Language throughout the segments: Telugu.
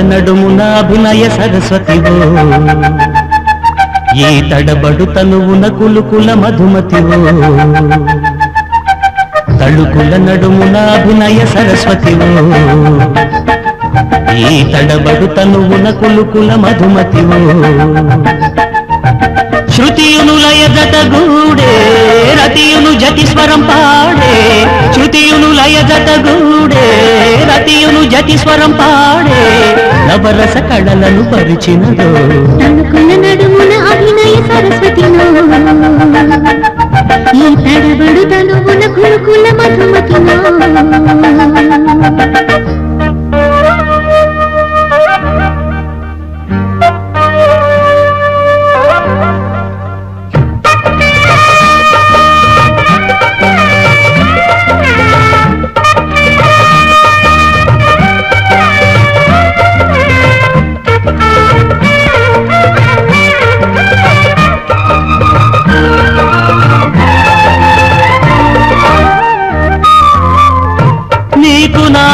నడుమున అభినయ సరస్వతివో ఈ తడబడు తనువున కులుకుల మధుమతివో తళుకుల నడుమున అభినయ సరస్వతివో ఈ తడబడు తనువున కులుకుల మధుమతివో శృతియును లయ జతగూడే రతియును జతిస్వరం పాడే శృతియును లయ జతగూడే రతియును జతిస్వరం పాడే నవరస కళలను పరిచినదో తనుకుల నడుమున అభినయ సరస్వతినో ఈ తడబడు తనువున కులుకుల మధుమతినో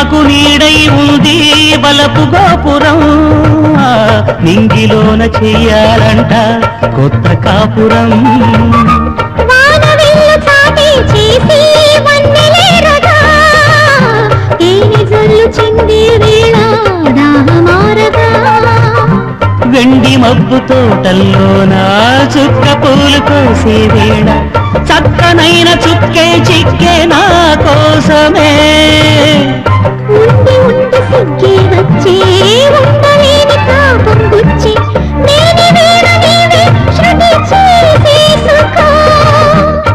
నాకు నీడై ఉంది బలపు గోపురం నింగిలోన చెయ్యాలంట కొత్త కాపురం వెండి మబ్బు తోటల్లోన చుక్క పూలు కోసే వేళ చక్కనైన చుక్కే చిక్కే నా కోసమే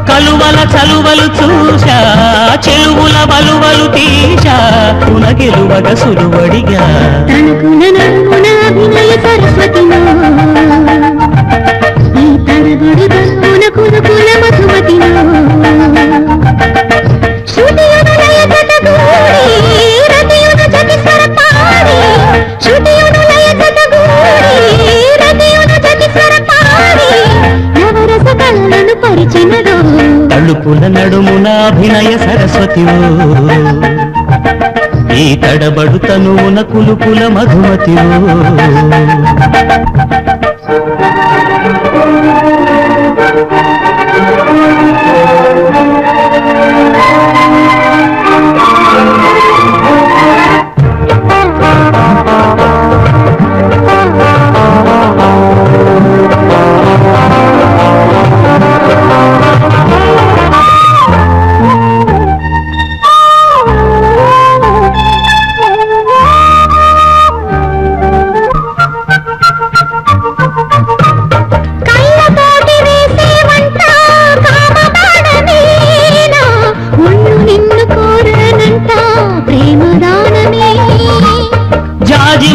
కలువల చలువలు చూశా చెలువుల బలువలు తీశా పునగెలువగ సులువడిగా తనకుల నడుమున అభినయ సరస్వతినో ఈ తడబడు తనువున కులుకుల మధుమతినో శృతియును లయ జతగూడి రతియును జతిస్వర పాడి శృతియును లయ జతగూడి రతియును జతిస్వర పాడి నవరస కళలను పరిచినదో తళుకుల నడుమున అభినయ సరస్వతివో ఈ తడబడు తనువున కులుకుల మధుమతివో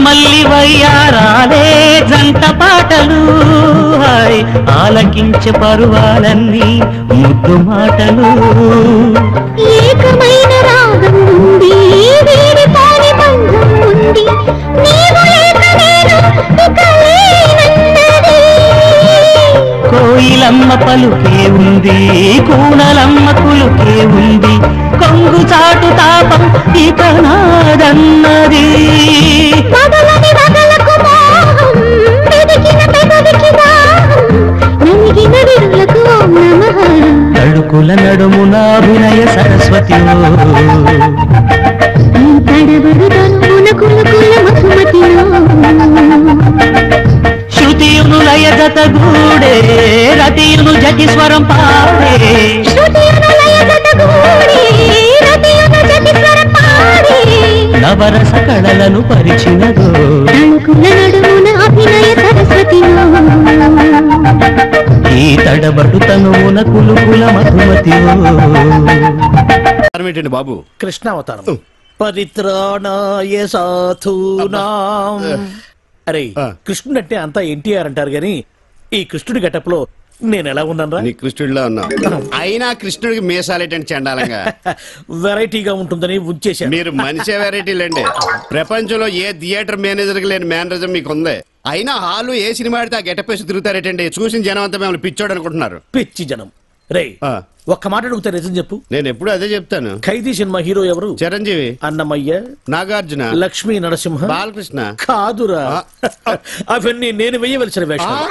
మల్లి వయ్యారాలే జంట పాటలు ఆలకించే పరువాలన్నీ ముద్దు మాటలు ఏకమైన రాగం ఉంది వీడిపోని బంధం ఉంది నీవు లేక నేను ఇక లేనన్నది కోయిలమ్మ పలుకే ఉంది కూనలమ్మ కులుకే ఉంది కొంగు చాటు తాపం ఇక నాదన్నది పగలని వగలకు మోహం వెదికిన పెదవికి దాహం నలిగిన విరులకు ఓం నమః తళుకుల నడుమున అభినయ సరస్వతివో ఈ తడబడు తనువున కులుకుల మధుమతినో శృతియును లయ జతగూడే రతియును జతిస్వరం పాడే శృతియును లయ జతగూడి రతియును జతిస్వరం పాడి నవరస కళలను పరిచినదో తళుకుల నడుమున అభినయ సరస్వతినో ఈ తడబడు తనువున కులుకుల మధుమతివో బాబు కృష్ణావతారం పరిత్రాణాయ సాధూనాం అరే కృష్ణుడు అంటే అంతా ఎన్టీఆర్ అంటారు గాని ఈ కృష్ణుడి గెటప్ లో నేను ఎలా ఉన్నాను నీ కృష్ణుడిలా ఉన్నా అయినా కృష్ణుడికి మీసాలేటండి చండాలంగా వెరైటీగా ఉంటుందని ఉంచేశాను మీరు మనిషే వెరైటీలండి ప్రపంచంలో ఏ థియేటర్ మేనేజర్ కి లేని మేనరిజం మీకు ఉంది అయినా హాలు ఏ సినిమా ఆడితే ఆ గెటప్ వేసి తిరుగుతారేటండి చూసిన జనం అంతా మిమ్మల్ని పిచ్చోడు అనుకుంటున్నారు పిచ్చి జనం రే ఆ. ఒక్క మాట అడుగుతా నిజం చెప్పు. నేను ఎప్పుడు అదే చెప్తాను. ఖైదీ సినిమా హీరో ఎవరు? చిరంజీవి, అన్నమయ్య, నాగార్జున, లక్ష్మీ నరసింహ, బాలకృష్ణ. కాదురా అవన్నీ నేను వెయ్యవలసిన వేషాలు.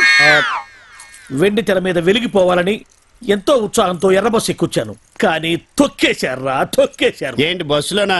వెండి తెర మీద వెలిగిపోవాలని ఎంతో ఉత్సాహంతో ఎర్రబస్సు ఎక్కుచ్చాను, కానీ తొక్కేశారా. ఏంటి బస్సులోనా?